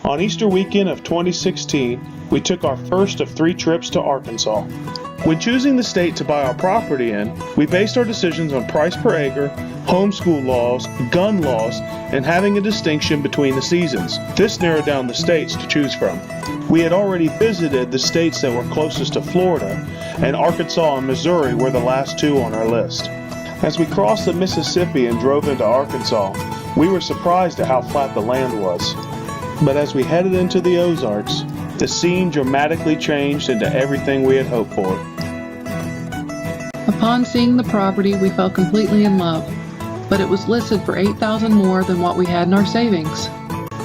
On Easter weekend of 2016, we took our first of 3 trips to Arkansas. When choosing the state to buy our property in, we based our decisions on price per acre, homeschool laws, gun laws, and having a distinction between the seasons. This narrowed down the states to choose from. We had already visited the states that were closest to Florida, and Arkansas and Missouri were the last 2 on our list. As we crossed the Mississippi and drove into Arkansas, we were surprised at how flat the land was. But as we headed into the Ozarks, the scene dramatically changed into everything we had hoped for. Upon seeing the property, we fell completely in love, but it was listed for $8,000 more than what we had in our savings.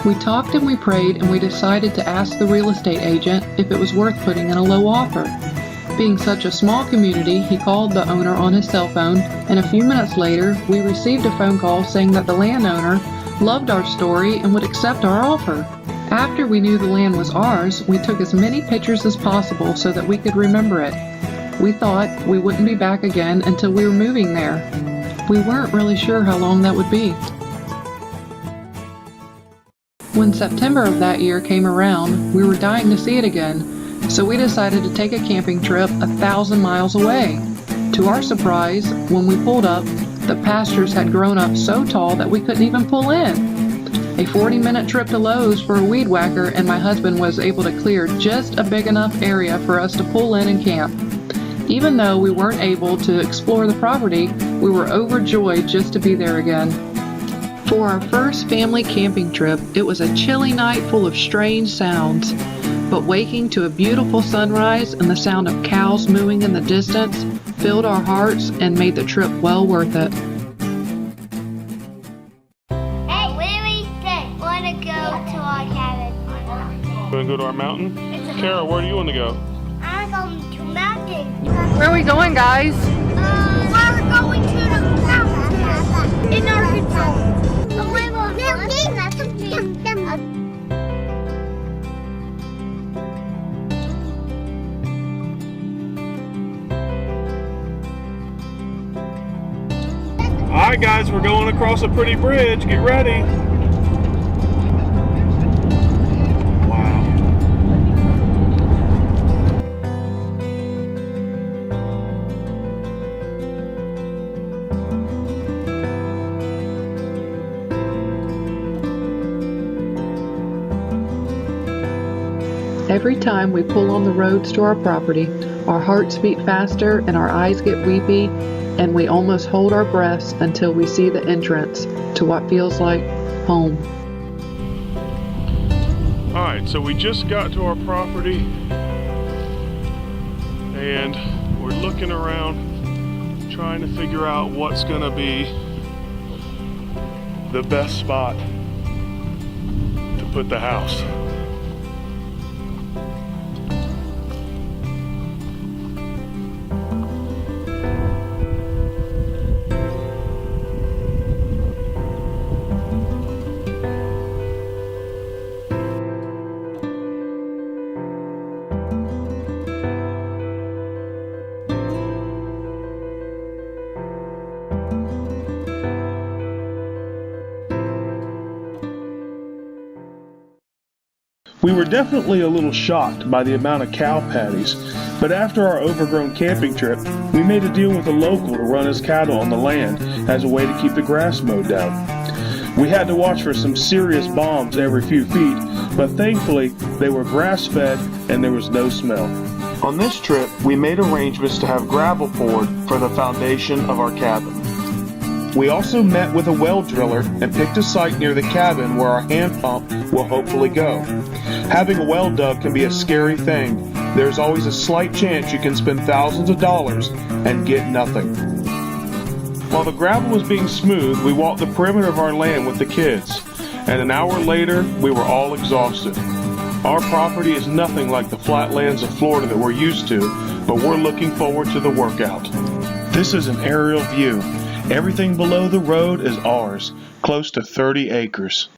We talked and we prayed, and we decided to ask the real estate agent if it was worth putting in a low offer. Being such a small community, he called the owner on his cell phone, and a few minutes later, we received a phone call saying that the landowner loved our story and would accept our offer. After we knew the land was ours, we took as many pictures as possible so that we could remember it. We thought we wouldn't be back again until we were moving there. We weren't really sure how long that would be. When September of that year came around, we were dying to see it again, so we decided to take a camping trip 1,000 miles away. To our surprise, when we pulled up, the pastures had grown up so tall that we couldn't even pull in. A 40-minute trip to Lowe's for a weed whacker, and my husband was able to clear just a big enough area for us to pull in and camp. Even though we weren't able to explore the property, we were overjoyed just to be there again. For our first family camping trip, it was a chilly night full of strange sounds. But waking to a beautiful sunrise and the sound of cows mooing in the distance filled our hearts and made the trip well worth it. Hey, where we want to go to our cabin? Want to go to our mountain? Kara, where do you want to go? I'm going to mountain. Where are we going, guys? We're going to the mountain in Arkansas. Alright guys, we're going across a pretty bridge. Get ready. Wow. Every time we pull on the roads to our property, our hearts beat faster and our eyes get weepy, and we almost hold our breaths until we see the entrance to what feels like home. Alright, so we just got to our property and we're looking around trying to figure out what's going to be the best spot to put the house. We were definitely a little shocked by the amount of cow patties, but after our overgrown camping trip, we made a deal with a local to run his cattle on the land as a way to keep the grass mowed down. We had to watch for some serious bombs every few feet, but thankfully they were grass-fed and there was no smell. On this trip, we made arrangements to have gravel poured for the foundation of our cabin. We also met with a well driller and picked a site near the cabin where our hand pump will hopefully go. Having a well dug can be a scary thing. There's always a slight chance you can spend thousands of dollars and get nothing. While the gravel was being smoothed, we walked the perimeter of our land with the kids, and an hour later, we were all exhausted. Our property is nothing like the flatlands of Florida that we're used to, but we're looking forward to the workout. This is an aerial view. Everything below the road is ours, close to 30 acres.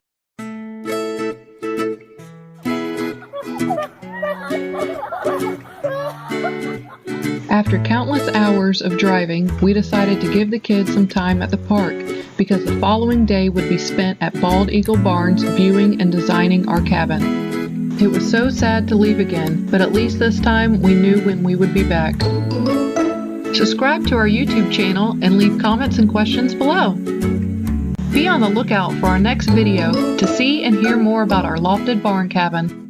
After countless hours of driving, we decided to give the kids some time at the park because the following day would be spent at Bald Eagle Barns viewing and designing our cabin. It was so sad to leave again, but at least this time we knew when we would be back. Subscribe to our YouTube channel and leave comments and questions below. Be on the lookout for our next video to see and hear more about our lofted barn cabin.